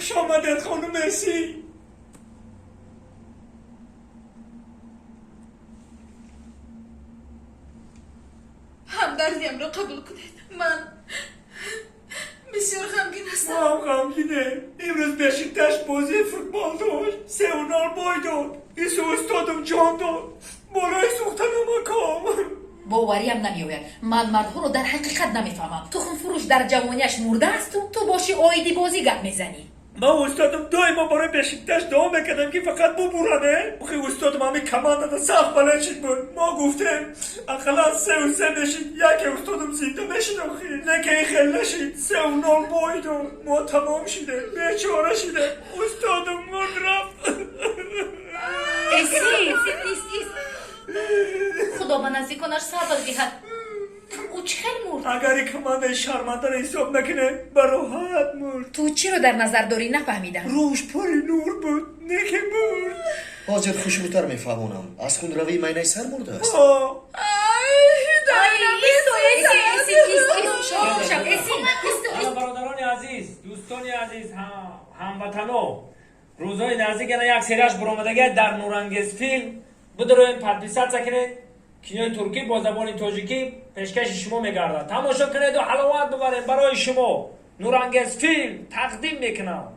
خوش آمدید خانم مرسی. همدردیم را قبول کنید. من بسیار غمگین هستم. ما هم غمگینه. امروز بشکتش بازی فوتبال داشت. 3-0 بای داد. ایسو استادم جان داد. بالای سوختن مکام. باوریم نمیآید. من مردها رو در حقیقت نمیفهمم. تخم فروش در جوانیش مرده است و تو باشی آیدی بازی گپ میزنی. ما استادم دائما برای بشکتش دعا میکردم که فقط ببرنه. آخه استادم همین کمان داده سخت بلنشید بود. ما گفتیم اقلا 3-3 بشید. یک استادم زنده بشید آخه. نه که این خیلی نشید. 3-0 بای داد. ما تمام شده. بیچاره شده. استادم مرد رفت. ایست. خدا به نزدیکانش صبر دهد. او چه خیلی مرد؟ اگر کمانده شرمنده را حساب نکنه براحت مرد. تو چی رو در نظر داری نفهمیدم. روش پری نور بود. نه که مرد. حاضر خوشبوتر میفهمونم. از خون روی مینه سر مرده است. برادران عزیز، دوستان عزیز، هموطنان، روزهای نزدیک یک سریش برآمدگی در نورانگیز فیلم بدروین پادپیسات کنید. کینوی ترکی با زبان تاجیکی پیشکش شما میگردد. تماشا کنید و حلاوت ببرید. برای شما نورانگیز فیلم تقدیم میکنم.